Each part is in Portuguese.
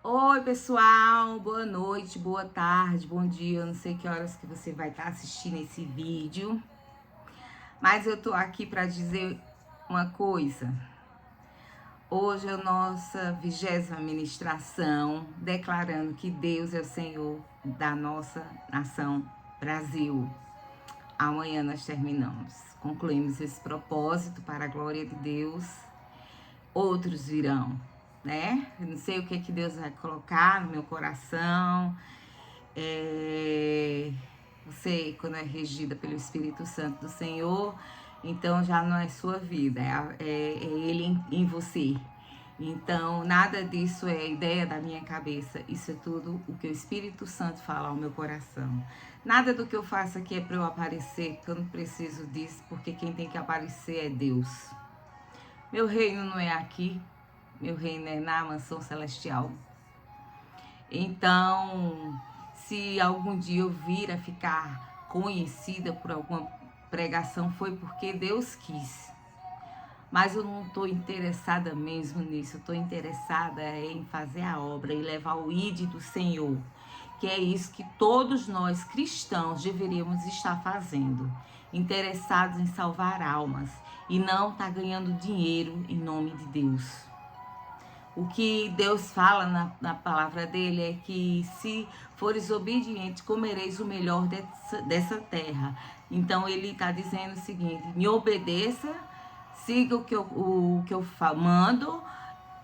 Oi, pessoal, boa noite, boa tarde, bom dia. Eu não sei que horas que você vai estar assistindo esse vídeo, mas eu tô aqui para dizer uma coisa. Hoje é a nossa 20ª ministração, declarando que Deus é o Senhor da nossa nação Brasil. Amanhã nós terminamos, concluímos esse propósito para a glória de Deus. Outros virão, né? Eu não sei o que Deus vai colocar no meu coração. Você, quando é regida pelo Espírito Santo do Senhor, então já não é sua vida, é Ele em você. Então, nada disso é ideia da minha cabeça, isso é tudo o que o Espírito Santo fala ao meu coração. Nada do que eu faço aqui é para eu aparecer, porque eu não preciso disso, porque quem tem que aparecer é Deus. Meu reino não é aqui, meu reino é na mansão celestial. Então, se algum dia eu vir a ficar conhecida por alguma pregação, foi porque Deus quis. Mas eu não estou interessada mesmo nisso, eu estou interessada em fazer a obra e levar o ID do Senhor, que é isso que todos nós cristãos deveríamos estar fazendo, interessados em salvar almas e não estar ganhando dinheiro em nome de Deus. O que Deus fala na palavra dele é que se fores obediente, comereis o melhor dessa terra. Então ele está dizendo o seguinte: me obedeça, siga o que eu mando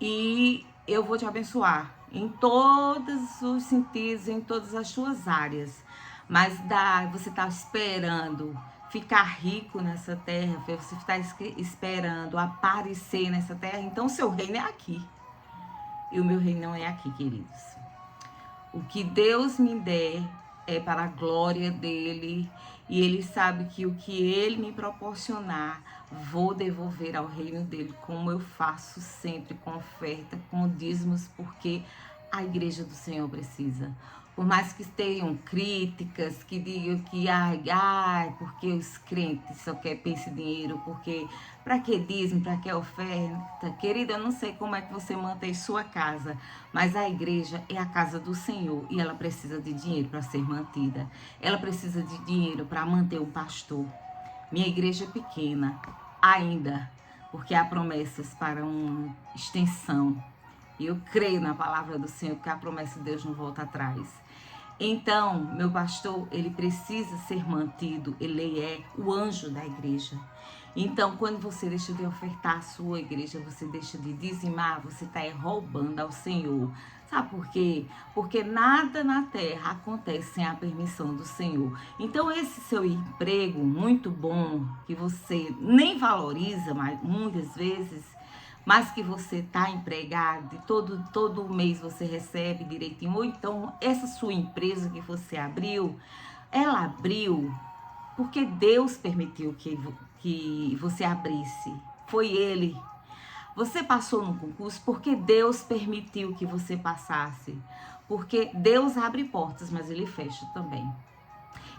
e eu vou te abençoar em todos os sentidos, em todas as suas áreas. Mas você está esperando ficar rico nessa terra, você está esperando aparecer nessa terra, então seu reino é aqui. E o meu reino não é aqui, queridos. O que Deus me der é para a glória dele. E ele sabe que o que ele me proporcionar, vou devolver ao reino dele, como eu faço sempre, com oferta, com dízimos, porque a igreja do Senhor precisa. Por mais que tenham críticas, que digam que, porque os crentes só pensam em dinheiro, porque para que dízimo, para que oferta? Querida, eu não sei como é que você mantém sua casa, mas a igreja é a casa do Senhor e ela precisa de dinheiro para ser mantida. Ela precisa de dinheiro para manter um pastor. Minha igreja é pequena ainda, porque há promessas para uma extensão. E eu creio na palavra do Senhor, porque a promessa de Deus não volta atrás. Então, meu pastor, ele precisa ser mantido, ele é o anjo da igreja. Então, quando você deixa de ofertar a sua igreja, você deixa de dizimar, você está roubando ao Senhor. Sabe por quê? Porque nada na terra acontece sem a permissão do Senhor. Então, esse seu emprego muito bom, que você nem valoriza, mas muitas vezes, mas que você está empregado e todo mês você recebe direitinho, ou então essa sua empresa que você abriu, ela abriu porque Deus permitiu que você abrisse, foi Ele. Você passou no concurso porque Deus permitiu que você passasse, porque Deus abre portas, mas Ele fecha também.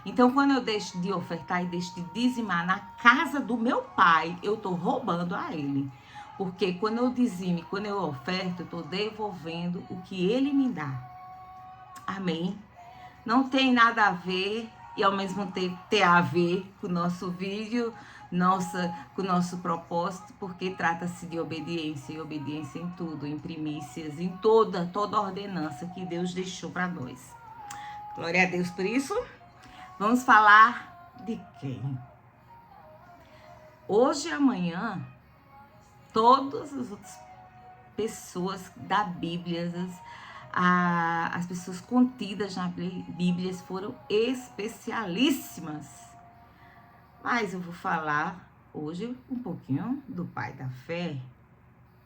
Então, quando eu deixo de ofertar e deixo de dizimar na casa do meu pai, eu estou roubando a ele. Porque quando eu dizime, quando eu oferto, eu estou devolvendo o que ele me dá. Amém? Não tem nada a ver e ao mesmo tempo ter a ver com o nosso vídeo, com o nosso propósito, porque trata-se de obediência, e obediência em tudo, em primícias, em toda ordenança que Deus deixou para nós. Glória a Deus por isso. Vamos falar de quem? Hoje e amanhã, todas as outras pessoas da Bíblia, as pessoas contidas na Bíblia foram especialíssimas. Mas eu vou falar hoje um pouquinho do pai da fé,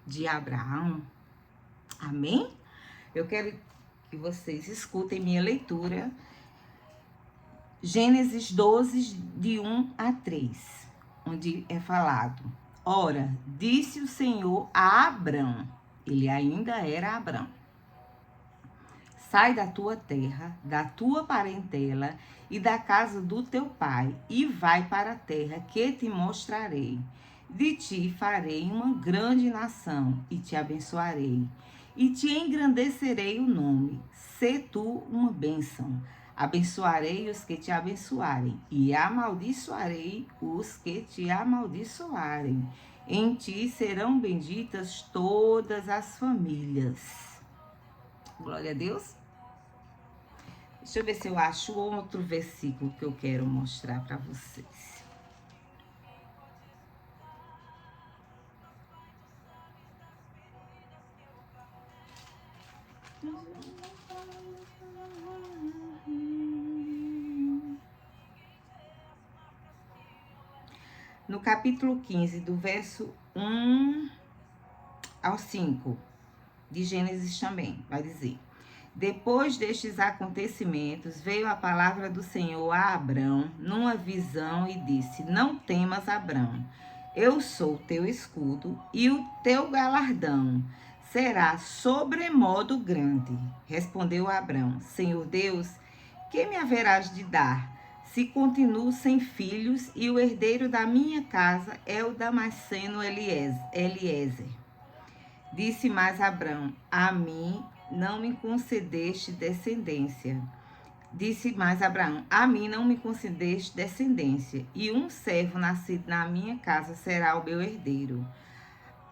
de Abraão. Amém? Eu quero que vocês escutem minha leitura. Gênesis 12, de 1 a 3, onde é falado: ora, disse o Senhor a Abrão, ele ainda era Abrão: sai da tua terra, da tua parentela e da casa do teu pai, e vai para a terra que te mostrarei. De ti farei uma grande nação, e te abençoarei, e te engrandecerei o nome. Sê tu uma bênção. Abençoarei os que te abençoarem, e amaldiçoarei os que te amaldiçoarem. Em ti serão benditas todas as famílias. Glória a Deus. Deixa eu ver se eu acho outro versículo que eu quero mostrar para vocês. No capítulo 15, do verso 1 ao 5, de Gênesis também, vai dizer: Depois destes acontecimentos, veio a palavra do Senhor a Abrão numa visão e disse: Não temas, Abrão, eu sou teu escudo e o teu galardão será sobremodo grande. Respondeu Abrão: Senhor Deus, que me haverás de dar, se continuo sem filhos e o herdeiro da minha casa é o Damasceno Eliezer? Disse mais Abrão: A mim não me concedeste descendência. Disse mais Abraão: A mim não me concedeste descendência, e um servo nascido na minha casa será o meu herdeiro.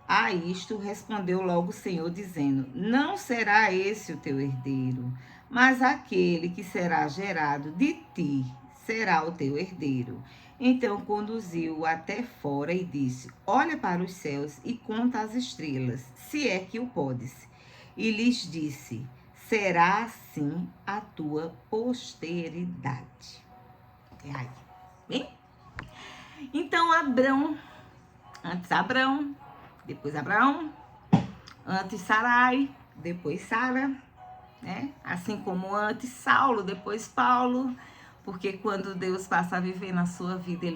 A isto respondeu logo o Senhor, dizendo: Não será esse o teu herdeiro, mas aquele que será gerado de ti será o teu herdeiro. Então conduziu-o até fora e disse: Olha para os céus e conta as estrelas, se é que o podes. E lhes disse: Será assim a tua posteridade. É aí. Bem? Então Abrão, antes Abrão, depois Abraão, antes Sarai, depois Sara, né? Assim como antes Saulo, depois Paulo, porque quando Deus passa a viver na sua vida,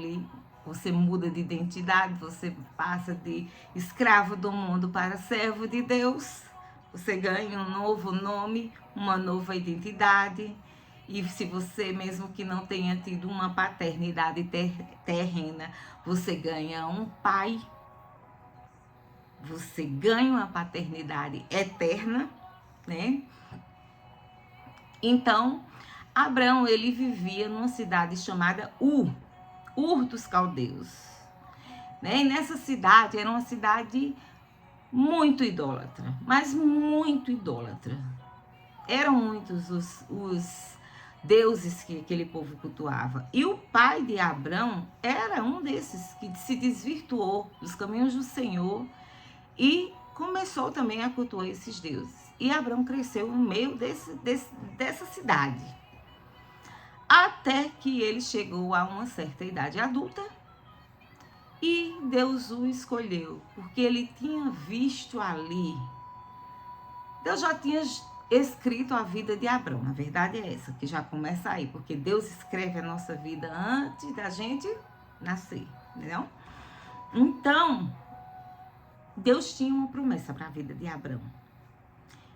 você muda de identidade, você passa de escravo do mundo para servo de Deus, você ganha um novo nome, uma nova identidade, e se você, mesmo que não tenha tido uma paternidade terrena, você ganha um pai, você ganha uma paternidade eterna, né? Então, Abrão, ele vivia numa cidade chamada Ur dos Caldeus, né? E nessa cidade, era uma cidade muito idólatra, mas muito idólatra. Eram muitos os deuses que aquele povo cultuava. E o pai de Abrão era um desses que se desvirtuou dos caminhos do Senhor e começou também a cultuar esses deuses. E Abrão cresceu no meio dessa cidade. Até que ele chegou a uma certa idade adulta e Deus o escolheu, porque ele tinha visto ali. Deus já tinha escrito a vida de Abrão. Na verdade é essa, que já começa aí, porque Deus escreve a nossa vida antes da gente nascer, entendeu? Então, Deus tinha uma promessa para a vida de Abrão.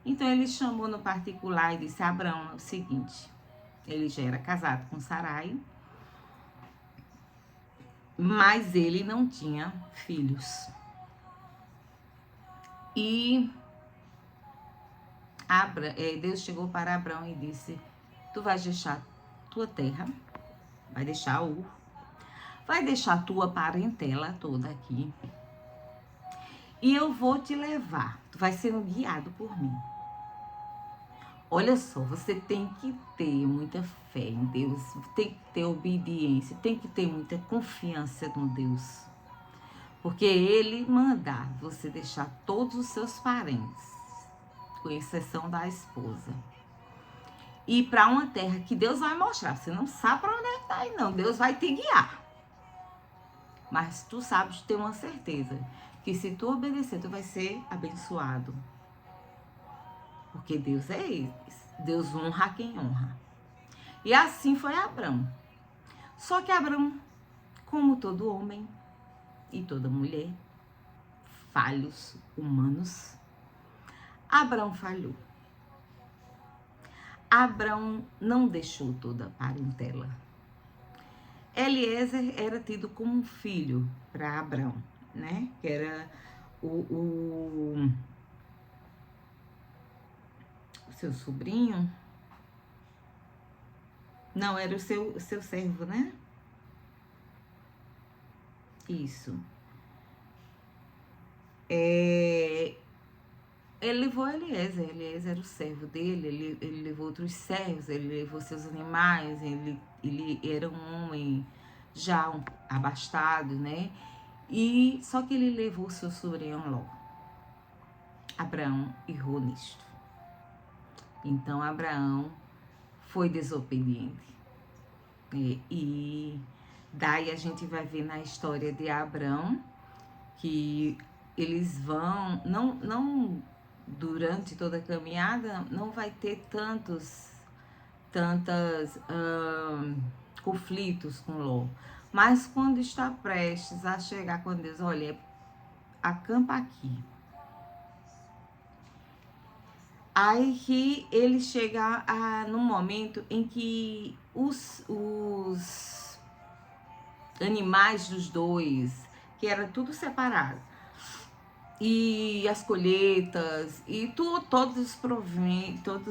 Então ele chamou no particular e disse: Abrão, é o seguinte, ele já era casado com Sarai, mas ele não tinha filhos. E Deus chegou para Abrão e disse: Tu vais deixar tua terra, vai deixar Ur, vai deixar tua parentela toda aqui, e eu vou te levar, tu vai ser guiado por mim. Olha só, você tem que ter muita fé em Deus, tem que ter obediência, tem que ter muita confiança no Deus. Porque Ele manda você deixar todos os seus parentes, com exceção da esposa, ir para uma terra que Deus vai mostrar. Você não sabe para onde é que tá aí, não. Deus vai te guiar. Mas tu sabes ter uma certeza que se tu obedecer, tu vai ser abençoado. Porque Deus é esse. Deus honra quem honra. E assim foi Abrão. Só que Abrão, como todo homem e toda mulher, falhos humanos, Abrão falhou. Abrão não deixou toda a parentela. Eliezer era tido como um filho para Abrão, né? Que era Seu sobrinho? Não, era o seu servo, né? Isso. Ele levou Eliezer era o servo dele, ele levou outros servos, ele levou seus animais, ele era um homem já abastado, né? E só que ele levou seu sobrinho Ló. Abraão errou nisto. Então Abraão foi desobediente. E daí a gente vai ver na história de Abraão que eles vão, não durante toda a caminhada, não vai ter tantos conflitos com Ló. Mas quando está prestes a chegar com Deus, olha, acampa aqui. Aí que ele chega no momento em que os animais dos dois, que era tudo separado, e as colheitas, e todos os proventos,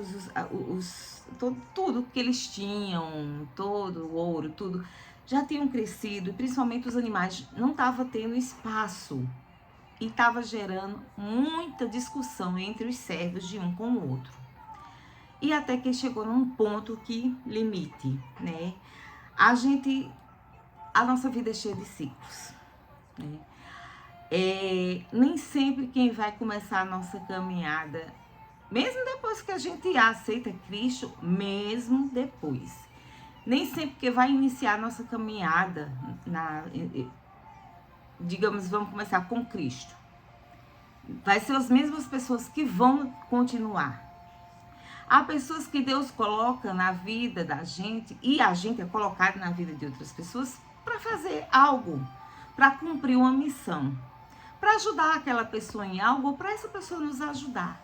tudo que eles tinham, todo o ouro, tudo, já tinham crescido, e principalmente os animais, não estava tendo espaço. E estava gerando muita discussão entre os servos de um com o outro. E até que chegou num ponto que limite, né? A nossa vida é cheia de ciclos, né? Nem sempre quem vai começar a nossa caminhada, mesmo depois que a gente aceita Cristo, mesmo depois, nem sempre que vai iniciar a nossa caminhada, digamos, vamos começar com Cristo, vai ser as mesmas pessoas que vão continuar. Há pessoas que Deus coloca na vida da gente, e a gente é colocado na vida de outras pessoas para fazer algo, para cumprir uma missão, para ajudar aquela pessoa em algo, ou para essa pessoa nos ajudar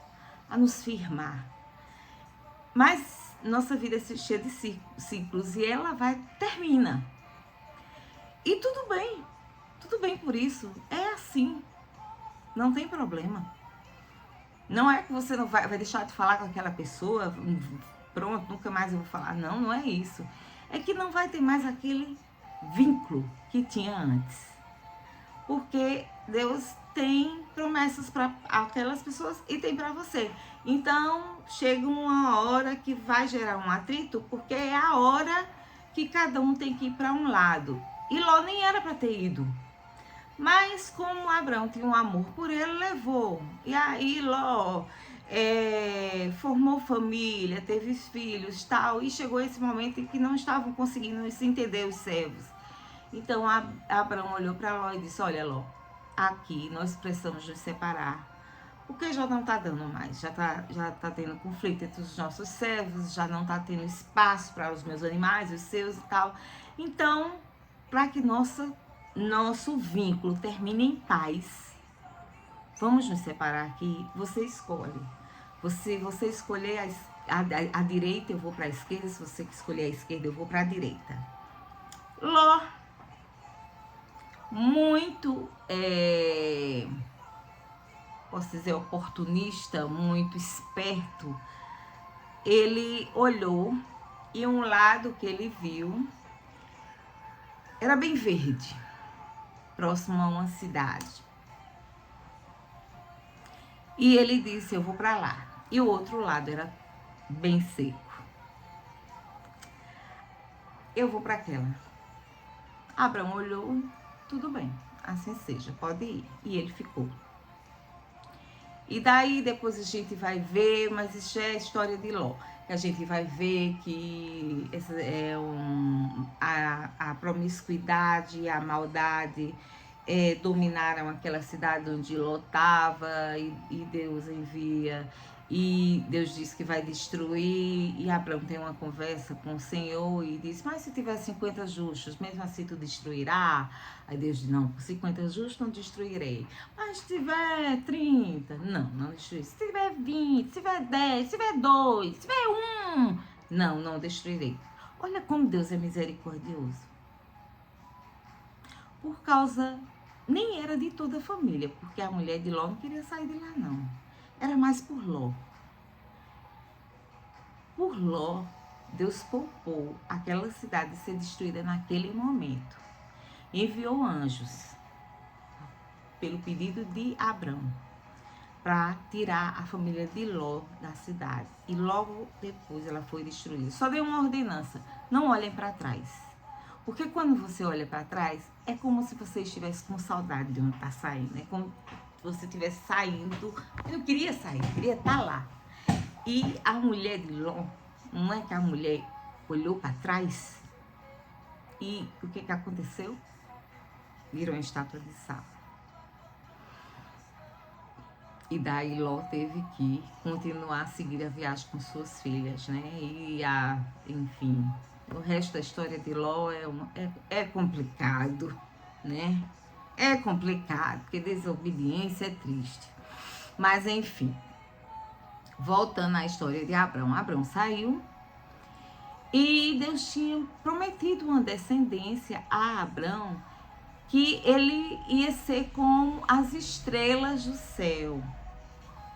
a nos firmar. Mas nossa vida é cheia de ciclos e ela termina. E tudo bem por isso, é assim, não tem problema. Não é que você não vai deixar de falar com aquela pessoa, pronto, nunca mais eu vou falar. Não, não é isso. É que não vai ter mais aquele vínculo que tinha antes. Porque Deus tem promessas para aquelas pessoas e tem para você. Então, chega uma hora que vai gerar um atrito, porque é a hora que cada um tem que ir para um lado. E Ló nem era para ter ido. Mas como Abraão tinha um amor por ele, levou. E aí Ló formou família, teve filhos, tal. E chegou esse momento em que não estavam conseguindo se entender os servos. Então Abraão olhou para Ló e disse, olha Ló, aqui nós precisamos nos separar. Porque já não está dando mais, já tá tendo conflito entre os nossos servos, já não está tendo espaço para os meus animais, os seus e tal. Então, para que nosso vínculo termine em paz, vamos nos separar aqui. Você escolhe. Você escolher a direita, eu vou para a esquerda. Se você escolher a esquerda, eu vou para a direita. Ló, muito, posso dizer, oportunista, muito esperto, ele olhou e um lado que ele viu era bem verde, próximo a uma cidade. E ele disse, eu vou para lá. E o outro lado era bem seco. Eu vou para aquela. Abraão olhou, tudo bem, assim seja, pode ir. E ele ficou. E daí depois a gente vai ver, mas isso é a história de Ló. A gente vai ver que essa a promiscuidade e a maldade dominaram aquela cidade onde Ló estava, e Deus envia, e Deus diz que vai destruir, e Abraão tem uma conversa com o Senhor e diz, mas se tiver 50 justos, mesmo assim tu destruirá? Aí Deus diz, não, por 50 justos não destruirei, mas se tiver 30, não destruirei, se tiver 20, se tiver 10, se tiver 2, se tiver 1, não destruirei. Olha como Deus é misericordioso. Por causa, nem era de toda a família, porque a mulher de Ló não queria sair de lá não, era mais por Ló. por Ló, Deus poupou aquela cidade de ser destruída naquele momento. Enviou anjos, pelo pedido de Abrão, para tirar a família de Ló da cidade. E logo depois ela foi destruída. Só deu uma ordenança: não olhem para trás. Porque quando você olha para trás, é como se você estivesse com saudade de onde está saindo. É como se você estivesse saindo. Eu não queria sair, eu queria estar lá. E a mulher de Ló, não é que a mulher olhou para trás? E o que aconteceu? Virou uma estátua de sal. E daí Ló teve que continuar a seguir a viagem com suas filhas, né? Enfim, o resto da história de Ló é complicado, né? É complicado, porque desobediência é triste. Mas, enfim, voltando à história de Abrão. Abrão saiu e Deus tinha prometido uma descendência a Abrão, que ele ia ser como as estrelas do céu,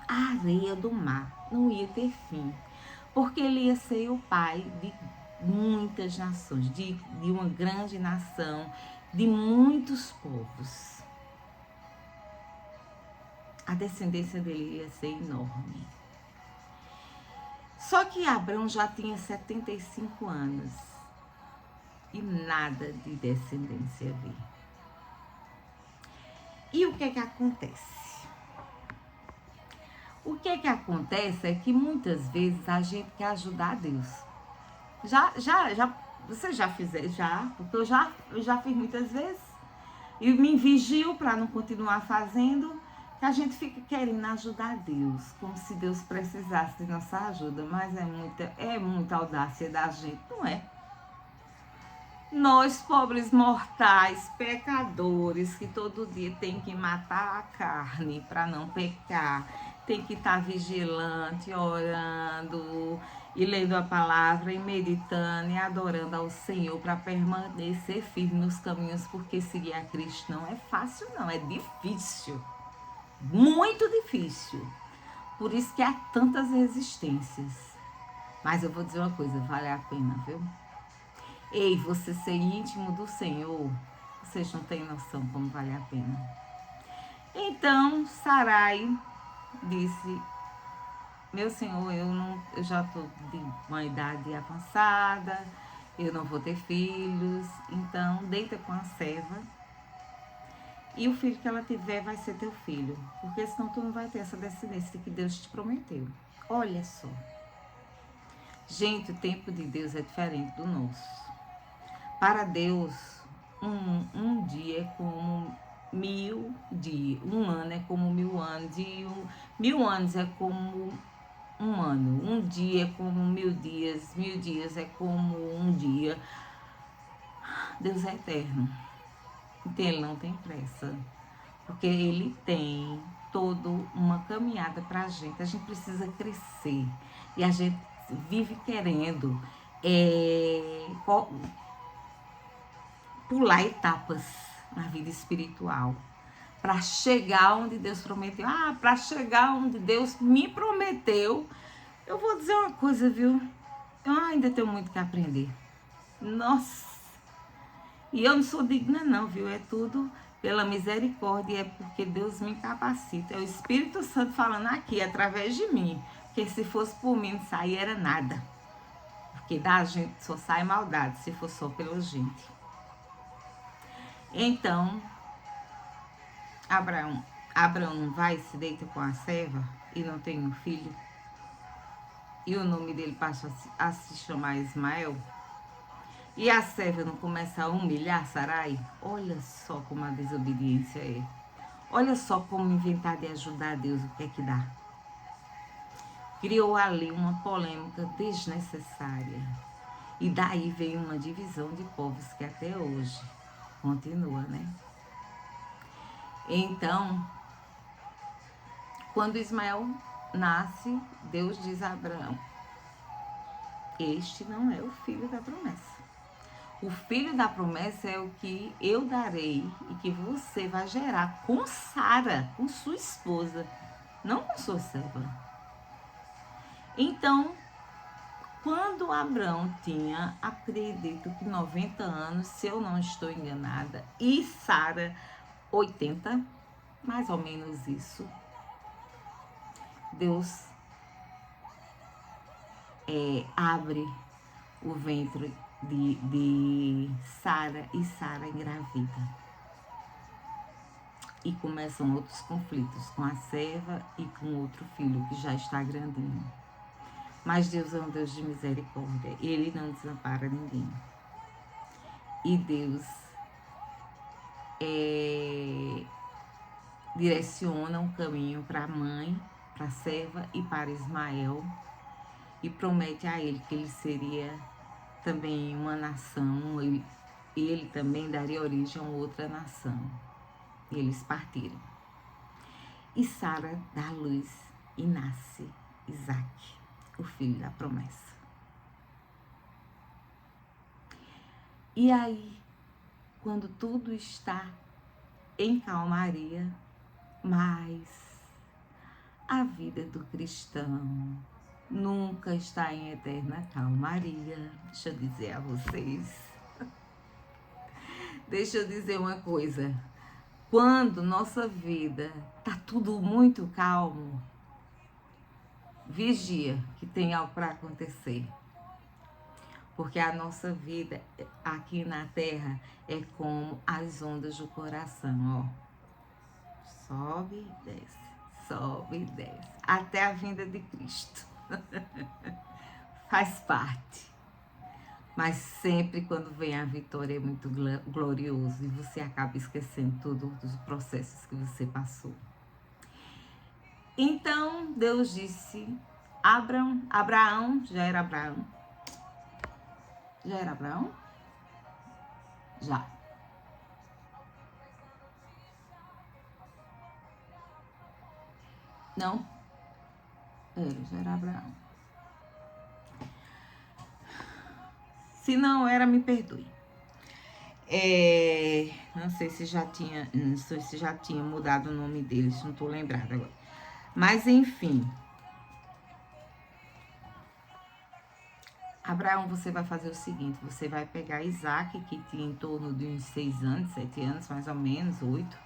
a areia do mar, não ia ter fim, porque ele ia ser o pai de muitas nações, de uma grande nação, de muitos povos. A descendência dele ia ser enorme. Só que Abrão já tinha 75 anos e nada de descendência veio. E o que acontece? O que acontece é que muitas vezes a gente quer ajudar a Deus. Você já fez? Já, porque eu já fiz muitas vezes. E me vigiu para não continuar fazendo, que a gente fica querendo ajudar a Deus, como se Deus precisasse de nossa ajuda, mas é muita audácia da gente, não é? Nós, pobres mortais, pecadores, que todo dia tem que matar a carne para não pecar, tem que estar vigilante, orando e lendo a palavra e meditando e adorando ao Senhor para permanecer firme nos caminhos, porque seguir a Cristo não é fácil, não, é difícil, muito difícil. Por isso que há tantas resistências. Mas eu vou dizer uma coisa, vale a pena, viu? Ei, você ser íntimo do Senhor, vocês não têm noção como vale a pena. Então, Sarai disse: meu Senhor, eu já estou de uma idade avançada, eu não vou ter filhos, então deita com a serva e o filho que ela tiver vai ser teu filho, porque senão tu não vai ter essa descendência que Deus te prometeu. Olha só. Gente, o tempo de Deus é diferente do nosso. Para Deus, um dia é como 1000 dias, um ano é como 1000 anos, e 1000 anos é como um ano, um dia é como 1000 dias, 1000 dias é como um dia. Deus é eterno, então Ele não tem pressa, porque Ele tem toda uma caminhada para a gente precisa crescer, e a gente vive querendo pular etapas na vida espiritual para chegar onde Deus prometeu. Para chegar onde Deus me prometeu, eu vou dizer uma coisa, viu? Eu ainda tenho muito que aprender. Nossa! E eu não sou digna não, viu? É tudo pela misericórdia, é porque Deus me capacita. É o Espírito Santo falando aqui, através de mim. Porque se fosse por mim, não sair era nada. Porque da gente só sai maldade, se for só pela gente. Então, Abraão não vai, se deita com a serva e não tem um filho. E o nome dele passa a se chamar Ismael. E a serva não começa a humilhar Sarai. Olha só como a desobediência é. Olha só como inventar de ajudar a Deus, o que é que dá. Criou ali uma polêmica desnecessária. E daí veio uma divisão de povos que até hoje continua, né? Então, quando Ismael nasce, Deus diz a Abraão: este não é o filho da promessa. O filho da promessa é o que eu darei e que você vai gerar com Sara, com sua esposa, não com sua serva. Então, Quando Abraão tinha, acredito que 90 anos, se eu não estou enganada, e Sara 80, mais ou menos isso, Deus abre o ventre de Sara e Sara engravida. E começam outros conflitos com a serva e com outro filho que já está grandinho. Mas Deus é um Deus de misericórdia. Ele não desampara ninguém. E Deus direciona um caminho para a mãe, para a serva e para Ismael. E promete a ele que ele seria também uma nação. Ele também daria origem a outra nação. E eles partiram. E Sara dá à luz e nasce Isaque, o filho da promessa. E aí, quando tudo está em calmaria, mas a vida do cristão nunca está em eterna calmaria. Deixa eu dizer a vocês. Deixa eu dizer uma coisa. Quando nossa vida tá tudo muito calmo, vigia que tem algo para acontecer. Porque a nossa vida aqui na terra é como as ondas do coração, ó. Sobe e desce, sobe e desce. Até a vinda de Cristo. Faz parte. Mas sempre quando vem a vitória é muito glorioso e você acaba esquecendo todos os processos que você passou. Então Deus disse, Abraão, já era Abraão? Já era Abraão? Já. Não? Já era Abraão. Se não era, me perdoe. Não sei se já tinha mudado o nome deles, não estou lembrada agora. Mas enfim. Abraão, você vai fazer o seguinte, você vai pegar Isaque, que tinha em torno de uns 6 anos, 7 anos, mais ou menos, 8,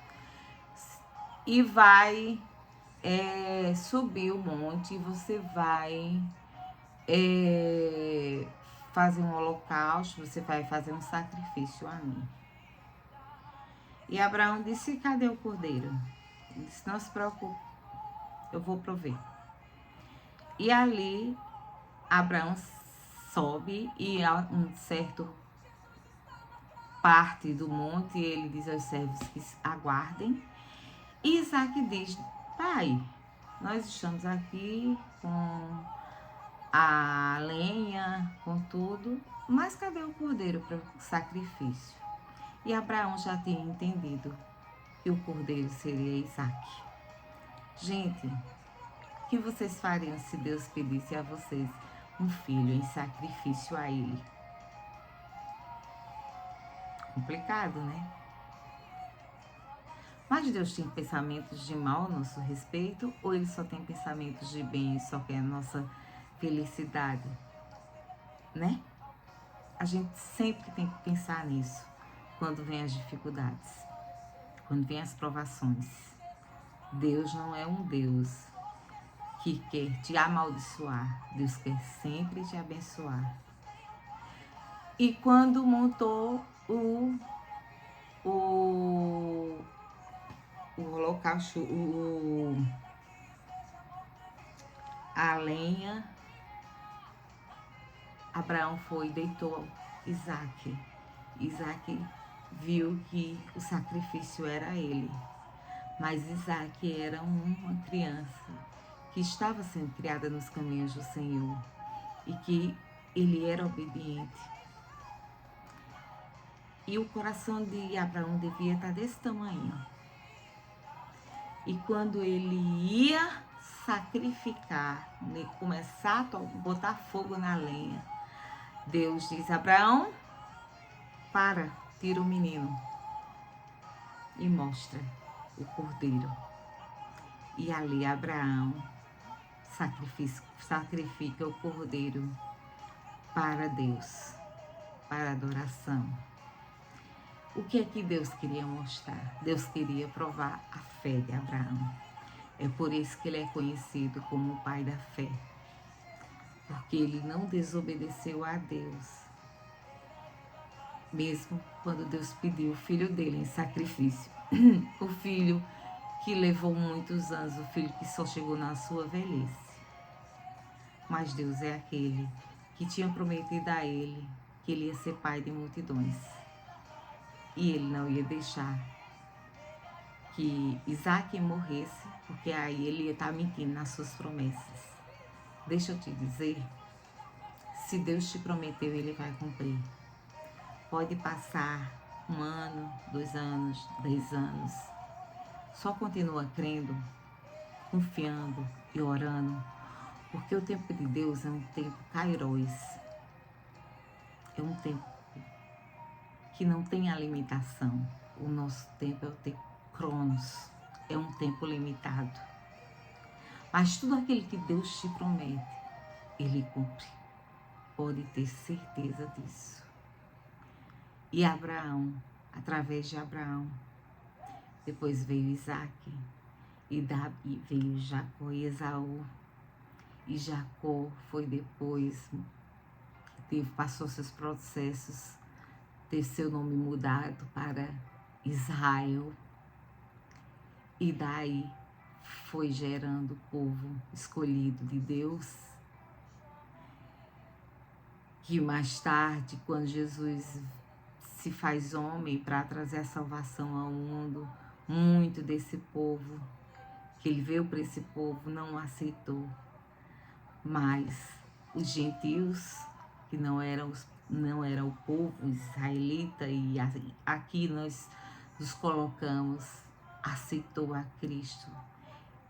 e vai subir o monte, e você vai fazer um holocausto, você vai fazer um sacrifício a mim. E Abraão disse, cadê o cordeiro? Ele disse, não se preocupe, eu vou prover. E ali, Abraão sobe e a um certo parte do monte, ele diz aos servos que aguardem. E Isaque diz, pai, nós estamos aqui com a lenha, com tudo, mas cadê o cordeiro para o sacrifício? E Abraão já tinha entendido que o cordeiro seria Isaque. Gente, o que vocês fariam se Deus pedisse a vocês um filho em sacrifício a ele? Complicado, né? Mas Deus tem pensamentos de mal a nosso respeito, ou Ele só tem pensamentos de bem e só quer a nossa felicidade, né? A gente sempre tem que pensar nisso quando vem as dificuldades, quando vem as provações. Deus não é um Deus que quer te amaldiçoar, Deus quer sempre te abençoar. E quando montou o holocausto, a lenha, Abraão foi e deitou Isaque. Isaque viu que o sacrifício era ele, mas Isaque era uma criança que estava sendo criada nos caminhos do Senhor e que ele era obediente. E o coração de Abraão devia estar desse tamanho. E quando ele ia sacrificar, começar a botar fogo na lenha, Deus diz, Abraão, tira o menino e mostra o cordeiro. E ali Abraão sacrifica o cordeiro para Deus, para adoração. O que é que Deus queria mostrar? Deus queria provar a fé de Abraão. É por isso que ele é conhecido como o pai da fé. Porque ele não desobedeceu a Deus. Mesmo quando Deus pediu o filho dele em sacrifício. O filho que levou muitos anos, o filho que só chegou na sua velhice. Mas Deus é aquele que tinha prometido a ele que ele ia ser pai de multidões. E ele não ia deixar que Isaac morresse, porque aí ele ia estar mentindo nas suas promessas. Deixa eu te dizer, se Deus te prometeu, ele vai cumprir. Pode passar 1 ano, 2 anos, 10 anos. Só continua crendo, confiando e orando, porque o tempo de Deus é um tempo kairos. É um tempo que não tem a limitação. O nosso tempo é o tempo cronos. É um tempo limitado. Mas tudo aquilo que Deus te promete, Ele cumpre. Pode ter certeza disso. E Abraão, através de Abraão, depois veio Isaac, e veio Jacó e Esaú. E Jacó foi depois, passou seus processos, ter seu nome mudado para Israel. E daí foi gerando o povo escolhido de Deus, que mais tarde, quando Jesus se faz homem para trazer a salvação ao mundo, muito desse povo, que ele veio para esse povo, não aceitou. Mas os gentios, que não era o povo israelita, e aqui nós nos colocamos, aceitou a Cristo.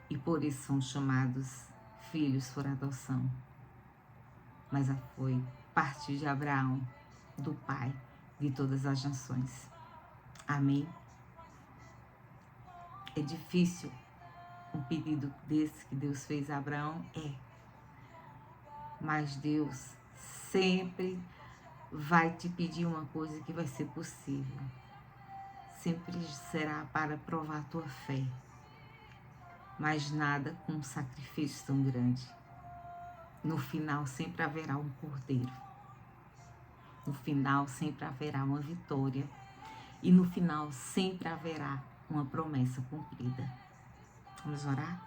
E por isso são chamados filhos por adoção. Mas foi partir de Abraão, do pai de todas as nações. Amém? É difícil um pedido desse que Deus fez a Abraão? É. Mas Deus sempre vai te pedir uma coisa que vai ser possível. Sempre será para provar a tua fé. Mas nada com um sacrifício tão grande. No final sempre haverá um cordeiro. No final sempre haverá uma vitória. E no final sempre haverá uma promessa cumprida. Vamos orar?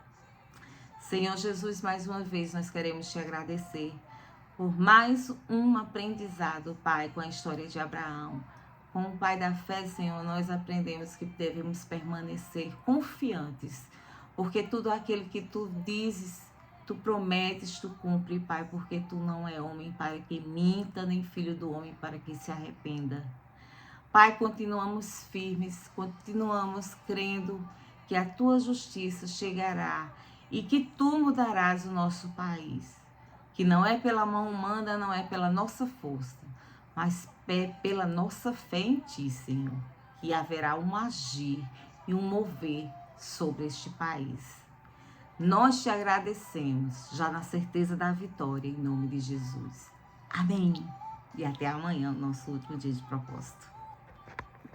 Senhor Jesus, mais uma vez nós queremos te agradecer por mais um aprendizado, Pai, com a história de Abraão. Com o Pai da fé, Senhor, nós aprendemos que devemos permanecer confiantes, porque tudo aquilo que tu dizes, tu prometes, tu cumpre, Pai, porque tu não é homem para que minta, nem filho do homem para que se arrependa. Pai, continuamos firmes, continuamos crendo que a tua justiça chegará e que tu mudarás o nosso país. Que não é pela mão humana, não é pela nossa força, mas pela nossa fé em ti, Senhor, que haverá um agir e um mover sobre este país. Nós te agradecemos, já na certeza da vitória, em nome de Jesus. Amém. E até amanhã, nosso último dia de propósito.